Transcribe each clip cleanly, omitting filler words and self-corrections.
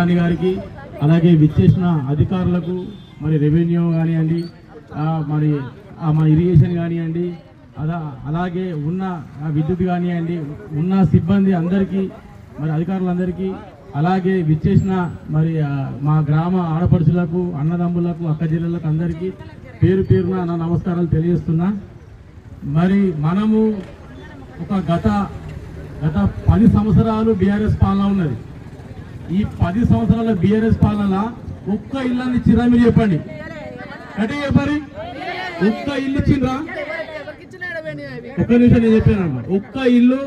రాణి గారికి, అలాగే విచ్చేసిన అధికారులకు, మరి రెవెన్యూ కానివ్వండి, మరి మన ఇరిగేషన్ కానివ్వండి, అలాగే ఉన్న విద్యుత్ కానివ్వండి, ఉన్న సిబ్బంది అందరికీ, మరి అధికారులందరికీ, అలాగే విచ్చేసిన మరి మా గ్రామ ఆడపడుచులకు, అన్నదమ్ములకు, అక్క చెల్లెళ్ళకు అందరికీ పేరు పేరున నా నమస్కారాలు తెలియజేస్తున్నా. మరి మనము ఒక గత 10 సంవత్సరాలు బీఆర్ఎస్ పాలన ఉన్నది. ఈ 10 సంవత్సరాల బీఆర్ఎస్ పాలన ఒక్క ఇల్లు ఇచ్చిరా? మీరు చెప్పండి, అంటే చెప్పారు, ఒక్క ఇల్లు ఇచ్చిండ్రా? ఒక్క నిమిషం నేను చెప్పాను. ఒక్క ఇల్లు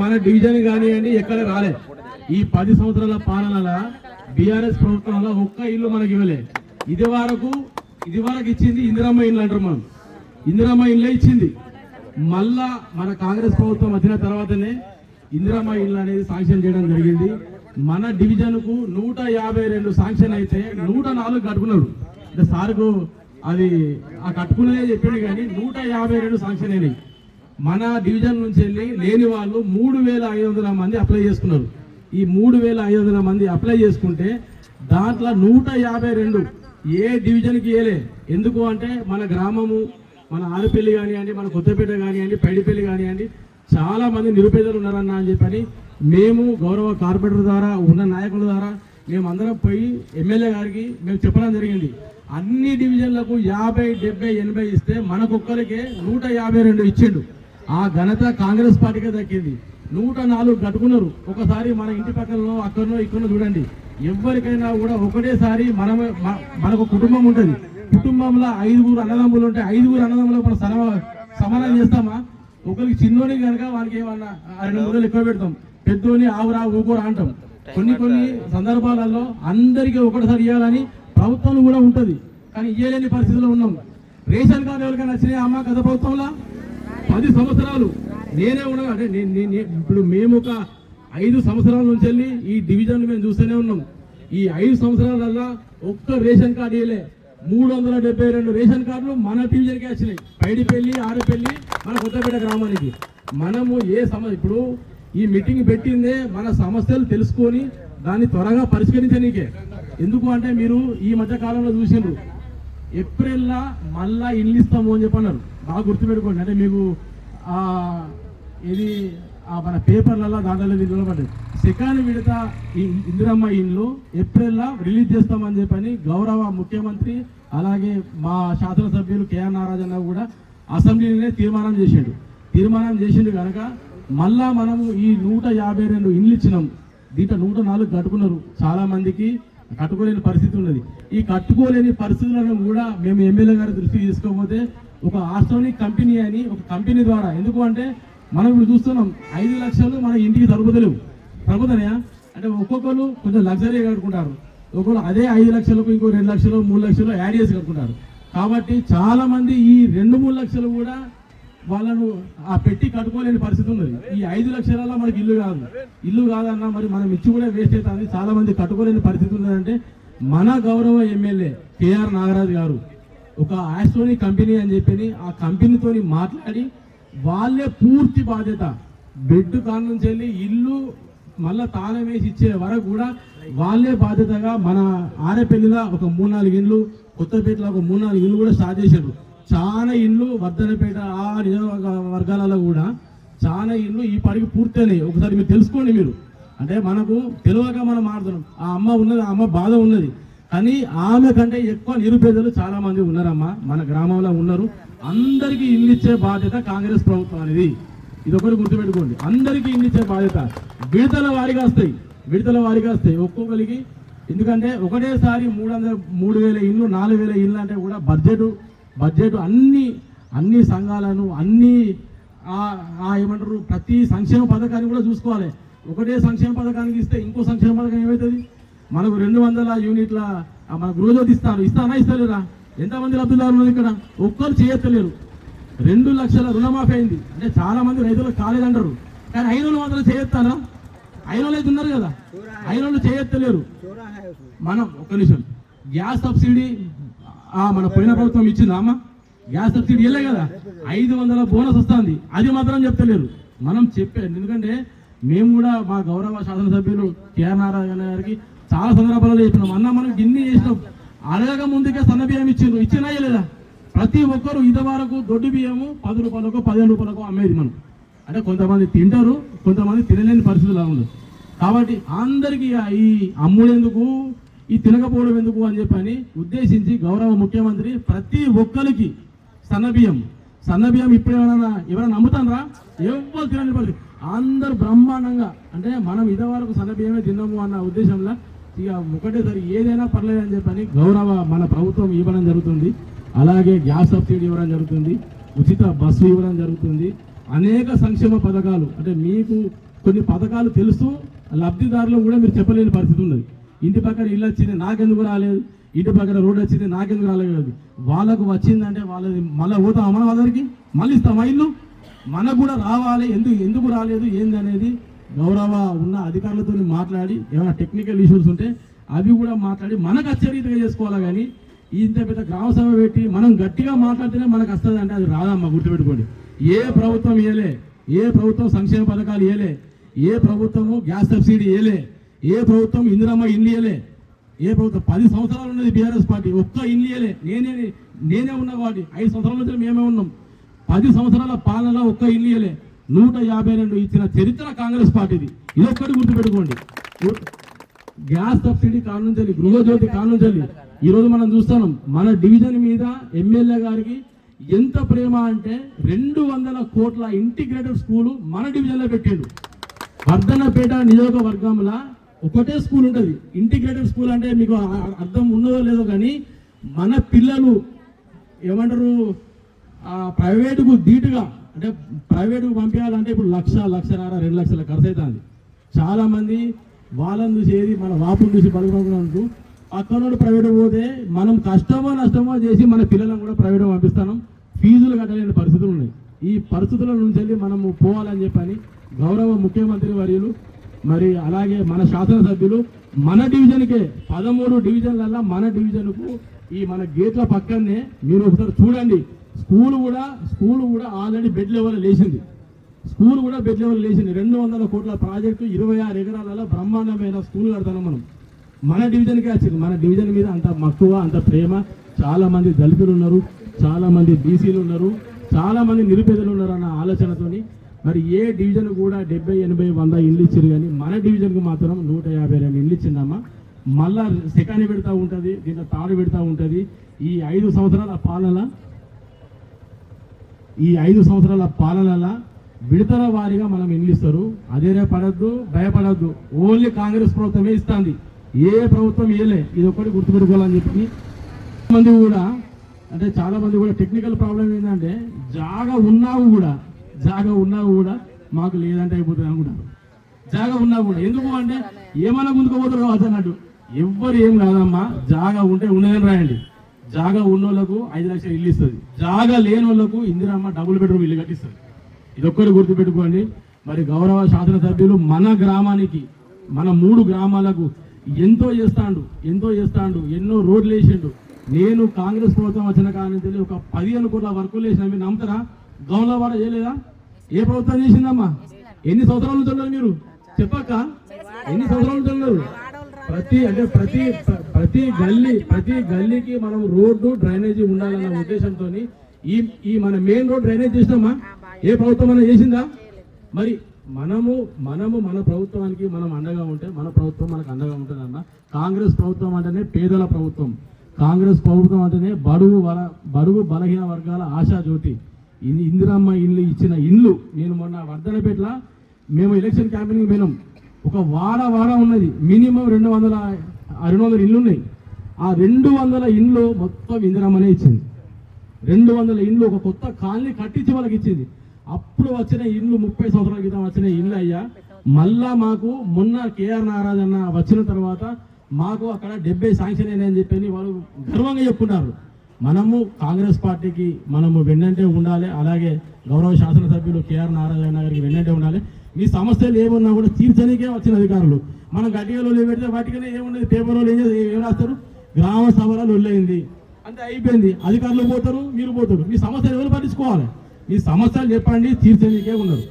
మన డివిజన్ కానివ్వండి ఎక్కడ రాలే. ఈ 10 సంవత్సరాల పాలనలో బీఆర్ఎస్ ప్రభుత్వంలో ఒక్క ఇల్లు మనకి ఇవ్వలే. ఇది వరకు ఇచ్చింది ఇందిరమ్మ ఇల్లు అంటారు. మనం ఇందిరమ్మ ఇల్లే ఇచ్చింది. మళ్ళా మన కాంగ్రెస్ ప్రభుత్వం వచ్చిన తర్వాతనే ఇందిరమ్మ ఇల్లు అనేది శాంక్షన్ చేయడం జరిగింది. మన డివిజన్ కు 152 శాంక్షన్ అయితే 104 కట్టుకున్నాడు. అంటే సార్కు అది ఆ కట్టుకునే చెప్పింది, కానీ 152 శాంక్షన్ అయినాయి. మన డివిజన్ నుంచి వెళ్ళి లేని వాళ్ళు 3500 మంది అప్లై చేసుకున్నారు. ఈ 3500 మంది అప్లై చేసుకుంటే దాంట్లో 152 ఏ డివిజన్కి ఇవ్వలే. ఎందుకు అంటే మన గ్రామము, మన ఆరుపల్లి కానివ్వండి, మన కొత్తపేట కానివ్వండి, పైడిపల్లి కానివ్వండి, చాలా మంది నిరుపేదలు ఉన్నారన్న అని చెప్పని మేము గౌరవ కార్పొరేటర్ ద్వారా, ఉన్న నాయకుల ద్వారా మేము అందరం పోయి ఎమ్మెల్యే గారికి మేము చెప్పడం జరిగింది. అన్ని డివిజన్లకు 50, 70, 80 ఇస్తే మనకొక్కరికే 152 ఇచ్చిండు. ఆ ఘనత కాంగ్రెస్ పార్టీకే దక్కింది. 104 కట్టుకున్నారు. ఒకసారి మన ఇంటి పక్కనలో, అక్కడనో ఇక్కడనో చూడండి, ఎవరికైనా కూడా ఒకటేసారి మనకు కుటుంబం ఉంటుంది. కుటుంబంలో 5 అన్నదమ్ములు ఉంటే 5 అన్నదమ్ములు మనం సమానం చేస్తామా? ఒకరికి చిన్నోని కనుక వానికి ఏమన్నా 2 మూడలు ఎక్కువ పెడతాం, పెద్దోని ఆవురా ఊకోరా అంటాం. కొన్ని సందర్భాలలో అందరికీ ఒకటిసారి ఇవ్వాలని ప్రభుత్వం కూడా ఉంటుంది, కానీ ఇవ్వలేని పరిస్థితిలో ఉన్నాం. రేషన్ కార్డు ఎవరికైనా వచ్చినాయి అమ్మ గత ప్రభుత్వంలో? 10 సంవత్సరాలు నేనే ఉన్నా. అంటే ఇప్పుడు మేము ఒక 5 సంవత్సరాల నుంచి వెళ్ళి ఈ డివిజన్ మేము చూస్తూనే ఉన్నాం. ఈ 5 సంవత్సరాలల్లో ఒక్క రేషన్ కార్డు ఇవ్వలే. 372 రేషన్ కార్డులు మన డివిజన్కే వచ్చినాయి. పైడిపల్లి, ఆరుపల్లి, మన కొత్తపేట గ్రామానికి. మనము ఇప్పుడు ఈ మీటింగ్ పెట్టిందే మన సమస్యలు తెలుసుకొని దాన్ని త్వరగా పరిష్కరించనీకే. ఎందుకు అంటే మీరు ఈ మధ్య కాలంలో చూసిండ్రు, ఏప్రిల్లో మళ్ళా ఇల్లు ఇస్తాము అని చెప్పన్నారు. బాగా గుర్తుపెట్టుకోండి. అంటే మీకు ఇది మన పేపర్లలో దాంట్లో నిలబడ్డది. సెకండ్ విడత ఇందిరమ్మ ఇల్లు ఏప్రిల్లో రిలీజ్ చేస్తామని చెప్పని గౌరవ ముఖ్యమంత్రి, అలాగే మా శాసనసభ్యులు కేఆర్ నారాయణ కూడా అసెంబ్లీలోనే తీర్మానం చేసిండు కనుక మళ్ళా మనము ఈ 152 ఇల్లు ఇచ్చినాం. దీంట్లో 104 కట్టుకున్నారు. చాలా మందికి కట్టుకోలేని పరిస్థితి ఉన్నది. ఈ కట్టుకోలేని పరిస్థితులను కూడా మేము ఎమ్మెల్యే గారి దృష్టికి తీసుకోకపోతే ఒక ఆస్ట్రోనిక్ కంపెనీ అని ఒక కంపెనీ ద్వారా, ఎందుకు అంటే మనం ఇప్పుడు చూస్తున్నాం 5 లక్షలు మన ఇంటికి తరుగుతున్నాయా? అంటే ఒక్కొక్కరు కొంచెం లగ్జరీగా కట్టుకుంటారు. ఒక్కొక్కరు అదే 5 లక్షలకు ఇంకో 2 లక్షలు 3 లక్షలు యాడ్ చేసి కట్టుకుంటారు. కాబట్టి చాలా మంది ఈ 2-3 లక్షలు కూడా వాళ్ళను పెట్టి కట్టుకోలేని పరిస్థితి ఉన్నది. ఈ 5 లక్షలలో మనకి ఇల్లు కాదన్నా మరి మనం ఇచ్చి కూడా వేస్ట్ అవుతుంది. చాలా మంది కట్టుకోలేని పరిస్థితి ఉన్నదంటే మన గౌరవ ఎమ్మెల్యే కేఆర్ నాగరాజు గారు ఒక ఆస్ట్రోనిక్ కంపెనీ అని చెప్పి ఆ కంపెనీతో మాట్లాడి వాళ్ళే పూర్తి బాధ్యత, బెడ్ కాడ నుంచి వెళ్ళి ఇల్లు మళ్ళా తాళం వేసి ఇచ్చే వరకు కూడా వాళ్ళే బాధ్యతగా మన ఆరేపల్లిలో ఒక 3-4 ఇళ్ళు, కొత్తపేటలో ఒక 3-4 ఇళ్ళు కూడా స్టార్ట్ చేశారు. చాలా ఇళ్ళు వర్ధనపేట ఆ నియోజకవర్గాలలో కూడా చాలా ఇళ్ళు ఈ పాటికి పూర్తయినాయి. ఒకసారి మీరు తెలుసుకోండి. మీరు అంటే మనకు తెలియక మనం మాట్లాడుతున్నాం. ఆ అమ్మ ఉన్నది, ఆ అమ్మ బాధ ఉన్నది, కానీ ఆమె కంటే ఎక్కువ నిరుపేదలు చాలా మంది ఉన్నారమ్మా మన గ్రామంలో ఉన్నారు. అందరికీ ఇల్లు ఇచ్చే బాధ్యత కాంగ్రెస్ ప్రభుత్వం అనేది, ఇది ఒకటి గుర్తుపెట్టుకోండి. అందరికీ ఇల్లు ఇచ్చే బాధ్యత విడతల వారిగా వస్తాయి ఒక్కొక్కరికి. ఎందుకంటే ఒకటేసారి 3,000 ఇళ్ళు 4,000 ఇళ్ళు అంటే కూడా బడ్జెట్ అన్ని సంఘాలను ఏమంటారు ప్రతి సంక్షేమ పథకాన్ని కూడా చూసుకోవాలి. ఒకటే సంక్షేమ పథకానికి ఇస్తే ఇంకో సంక్షేమ పథకం ఏమవుతుంది? మనకు 200 యూనిట్ల మన గృహజ్యోతి ఇస్తాలేరా? ఎంతమంది లబ్ధిదారులు ఉన్నారు ఇక్కడ? ఒక్కరు చేయత్తలేరు. 2 లక్షల రుణమాఫీ అయింది. అంటే చాలా మంది రైతులకు కాలేదంటారు, కానీ 500 మాత్రం చేయొత్తారా? 500 అయితే ఉన్నారు కదా, 500 చేయత్తలేరు. మనం ఒక్క నిమిషం, గ్యాస్ సబ్సిడీ మన పోయిన ప్రభుత్వం ఇచ్చిందా అమ్మ? గ్యాస్ సబ్సిడీ ఇవ్వలే కదా. 500 బోనస్ వస్తుంది, అది మాత్రం చెప్తలేరు. మనం ఎందుకంటే మేము కూడా మా గౌరవ శాసనసభ్యులు కేఆర్ నారాయణ గారికి చాలా సందర్భాలలో చెప్పినాం, అన్న మనం గిన్ని చేసినాం, అడగక ముందుకే సన్న బియ్యం ఇచ్చినా లేదా? ప్రతి ఒక్కరు ఇదివరకు దొడ్డు బియ్యము 10 రూపాయలకు 15 రూపాయలకు అమ్మేది మనం. అంటే కొంతమంది తింటారు, కొంతమంది తినలేని పరిస్థితులు ఉంది. కాబట్టి అందరికీ ఈ అమ్ముడెందుకు, ఈ తినకపోవడం ఎందుకు అని చెప్పని ఉద్దేశించి గౌరవ ముఖ్యమంత్రి ప్రతి ఒక్కరికి సన్న బియ్యం ఇప్పుడు ఎవరైనా నమ్ముతానరా? ఎవరు తినని పరిస్థితి, అందరూ బ్రహ్మాండంగా. అంటే మనం ఇదివరకు సన్న బియ్యమే తిన్నాము అన్న ఉద్దేశంలో ఇక ఒకటేసారి ఏదైనా పర్లేదు అని చెప్పని గౌరవ మన ప్రభుత్వం ఇవ్వడం జరుగుతుంది. అలాగే గ్యాస్ సబ్సిడీ ఇవ్వడం జరుగుతుంది, ఉచిత బస్సు ఇవ్వడం జరుగుతుంది, అనేక సంక్షేమ పథకాలు. అంటే మీకు కొన్ని పథకాలు తెలుసు, లబ్ధిదారులు కూడా మీరు చెప్పలేని పరిస్థితి ఉన్నది. ఇంటి పక్కన ఇల్లు వచ్చింది నాకెందుకు రాలేదు, ఇంటి పక్కన రోడ్డు వచ్చింది నాకెందుకు రాలేదు, వాళ్ళకు వచ్చిందంటే వాళ్ళది మళ్ళీ పోతాం మన వాళ్ళకి మళ్ళీ ఇస్తామా ఇల్లు? మనకు కూడా రావాలి, ఎందుకు రాలేదు ఏంది అనేది గౌరవ ఉన్న అధికారులతో మాట్లాడి ఏమైనా టెక్నికల్ ఇష్యూస్ ఉంటే అవి కూడా మాట్లాడి మనకు వచ్చే రీతిగా చేసుకోవాలి. కానీ ఇంత పెద్ద గ్రామ సభ పెట్టి మనం గట్టిగా మాట్లాడితేనే మనకు వస్తుంది అంటే అది రాదమ్మా, గుర్తుపెట్టుకోండి. ఏ ప్రభుత్వం ఇవ్వలే, ఏ ప్రభుత్వం సంక్షేమ పథకాలు ఇవ్వలే, ఏ ప్రభుత్వము గ్యాస్ సబ్సిడీ ఇవ్వలే, ఏ ప్రభుత్వం ఇందిరమ్మ ఇల్లు ఇవ్వలే, ఏ ప్రభుత్వం 10 సంవత్సరాలు ఉన్నది బీఆర్ఎస్ పార్టీ, ఒక్క ఇల్లు ఇవ్వలే. నేనే ఉన్నా వాటి 5 సంవత్సరాల నుంచి మేమే ఉన్నాం. 10 సంవత్సరాల పాలనలో ఒక్క ఇల్లు ఇవ్వలే. 152 ఇచ్చిన చరిత్ర కాంగ్రెస్ పార్టీది. ఇదొక్కటి గుర్తుపెట్టుకోండి. గ్యాస్ సబ్సిడీ కానుంచాలి, గృహజ్యోతి కానుంచాలి. ఈరోజు మనం చూస్తున్నాం మన డివిజన్ మీద ఎమ్మెల్యే గారికి ఎంత ప్రేమ అంటే 200 కోట్ల ఇంటిగ్రేటెడ్ స్కూలు మన డివిజన్లో పెట్టాడు. వర్ధన్నపేట నియోజకవర్గంలో ఒకటే స్కూల్ ఉంటుంది ఇంటిగ్రేటెడ్ స్కూల్. అంటే మీకు అర్థం ఉన్నదో లేదో కానీ మన పిల్లలు ఏమంటారు ప్రైవేటుకు ధీటుగా, అంటే ప్రైవేటుకు పంపించాలంటే ఇప్పుడు 1,00,000, 1,50,000, 2 లక్షల ఖర్చు అవుతుంది. చాలామంది వాళ్ళని చూసేది మన వాపును చూసి పడుకుంటూ పక్కనోడు ప్రైవేట్ పోతే మనం కష్టమో నష్టమో చేసి మన పిల్లలను కూడా ప్రైవేట్ పంపిస్తాం. ఫీజులు కట్టలేని పరిస్థితులు ఉన్నాయి. ఈ పరిస్థితుల నుంచి వెళ్ళి మనము పోవాలని చెప్పని గౌరవ ముఖ్యమంత్రి వర్యులు మరి అలాగే మన శాసనసభ్యులు మన డివిజన్కే 13 డివిజన్లలో మన డివిజన్కు ఈ మన గేట్ల పక్కనే మీరు ఒకసారి చూడండి, స్కూల్ కూడా ఆల్రెడీ బెడ్ లెవెల్ లేచింది. 200 కోట్ల ప్రాజెక్టు 26 ఎకరాలలో బ్రహ్మాండమైన స్కూల్ కడతాం మనం. మన డివిజన్కే వచ్చింది. మన డివిజన్ మీద అంత మక్కువ, అంత ప్రేమ. చాలా మంది దళితులు ఉన్నారు, చాలా మంది బీసీలు ఉన్నారు, చాలా మంది నిరుపేదలు ఉన్నారు అన్న ఆలోచనతోని మరి ఏ డివిజన్ కూడా 70, 80, 100 ఇల్లు ఇచ్చారు. కానీ మన డివిజన్కు మాత్రం 152 ఇల్లు ఇచ్చిందమ్మా. మళ్ళా సెకండ్ పెడతా ఉంటుంది, దీంట్లో తాడు పెడతా ఉంటుంది. ఈ 5 సంవత్సరాల పాలనల విడతల వారీగా మనం ఇల్లు ఇస్తారు. అదేరే పడద్దు, భయపడద్దు. ఓన్లీ కాంగ్రెస్ ప్రభుత్వమే ఇస్తుంది, ఏ ప్రభుత్వం ఇవ్వలే. ఇది ఒక్కటి గుర్తుపెట్టుకోవాలని చెప్పి మంది కూడా అంటే చాలా మంది కూడా టెక్నికల్ ప్రాబ్లం ఏంటంటే జాగా ఉన్నావు కూడా మాకు లేదంటే అయిపోతుంది అనుకుంటారు. జాగా ఉన్నా కూడా ఎందుకు అంటే ఏమన్నా ముందుకోపోతారు కావచ్చు అన్నట్టు. ఎవ్వరు ఏం కాదమ్మా, జాగా ఉంటే ఉన్నదని రాయండి. జాగా ఉన్నోళ్లకు 5 లక్షలు ఇల్లు ఇస్తుంది, జాగా లేని వాళ్ళకు ఇందిరమ్మ డబుల్ బెడ్రూమ్ ఇల్లు కట్టిస్తుంది. ఇదొక్కటి గుర్తుపెట్టుకోండి. మరి గౌరవ శాసనసభ్యులు మన గ్రామానికి, మన 3 గ్రామాలకు ఎంతో చేస్తాడు, ఎన్నో రోడ్లు వేసిండు. నేను కాంగ్రెస్ ప్రభుత్వం వచ్చిన కారణం ఒక 15 కోట్ల వర్కులు వేసిన. మీరు నమ్ముతారా? గౌన్లవాడ చేయలేదా? ఏ ప్రభుత్వం చేసిందమ్మా? ఎన్ని సంవత్సరాలు ఉంటున్నారు మీరు చెప్పక్క? ఎన్ని సంవత్సరాలు ఉంటున్నారు? ప్రతి గల్లీకి మనం రోడ్డు డ్రైనేజీ ఉండాలన్న ఉద్దేశంతో ఈ మన మెయిన్ రోడ్ డ్రైనేజ్ చేసినామా? ఏ ప్రభుత్వం అయినా చేసిందా? మరి మనము మన ప్రభుత్వానికి మనం అండగా ఉంటే మన ప్రభుత్వం మనకు అండగా ఉంటుందన్న. కాంగ్రెస్ ప్రభుత్వం అంటేనే పేదల ప్రభుత్వం, కాంగ్రెస్ ప్రభుత్వం అంటేనే బడుగు బలహీన వర్గాల ఆశాజ్యోతి. ఇందిరమ్మ ఇల్లు ఇచ్చిన ఇల్లు. నేను మొన్న వర్ధనపేటలో మేము ఎలక్షన్ క్యాంపెయినింగ్ పోయినాం. ఒక వాడ ఉన్నది, మినిమం 200 ఇల్లు ఉన్నాయి. ఆ 200 ఇల్లు మొత్తం ఇందిరమ్మనే ఇచ్చింది. 200 ఇల్లు ఒక కొత్త కాలనీ కట్టించి వాళ్ళకి ఇచ్చింది. అప్పుడు వచ్చిన ఇల్లు 30 సంవత్సరాల క్రితం వచ్చిన ఇల్లు అయ్యా. మళ్ళా మాకు మొన్న కేఆర్ నాగరాజ్ అన్న వచ్చిన తర్వాత మాకు అక్కడ 70 శాంక్షన్ అయినాయని చెప్పి వాళ్ళు గర్వంగా చెప్పుకున్నారు. మనము కాంగ్రెస్ పార్టీకి మనము వెన్నంటే ఉండాలి. అలాగే గౌరవ శాసనసభ్యులు కేఆర్ నారాయణ గారికి వెన్నంటే ఉండాలి. మీ సమస్యలు ఏమున్నా కూడా తీర్చడానికే వచ్చిన అధికారులు. మనం గట్టిగా పెడితే వాటికనే ఏమున్నది, పేపర్లో ఏం రాస్తారు, గ్రామ సభలో లొల్లైంది అంటే అయిపోయింది. అధికారులు పోతారు, మీరు పోతారు. మీ సమస్యలు ఎవరు పట్టించుకోవాలి? మీ సమస్యలు చెప్పండి, తీర్చడానికే ఉన్నారు.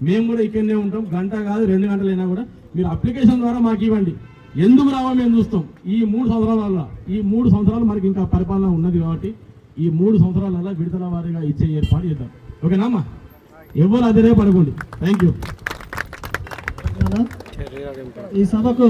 మేము కూడా ఇక్కడనే ఉంటాం. గంట కాదు 2 గంటలైనా కూడా మీరు అప్లికేషన్ ద్వారా మాకు ఇవ్వండి. ఎందుకు రావా మేము చూస్తాం. ఈ 3 సంవత్సరాలలో ఈ 3 సంవత్సరాలు మనకి ఇంకా పరిపాలన ఉన్నది కాబట్టి ఈ 3 సంవత్సరాలలో విడతల వారీగా ఇచ్చే ఏర్పాటు చేద్దాం. ఓకేనా అమ్మా? ఎవరు అదే పడుకోండి. Thank you. ఈ సభకు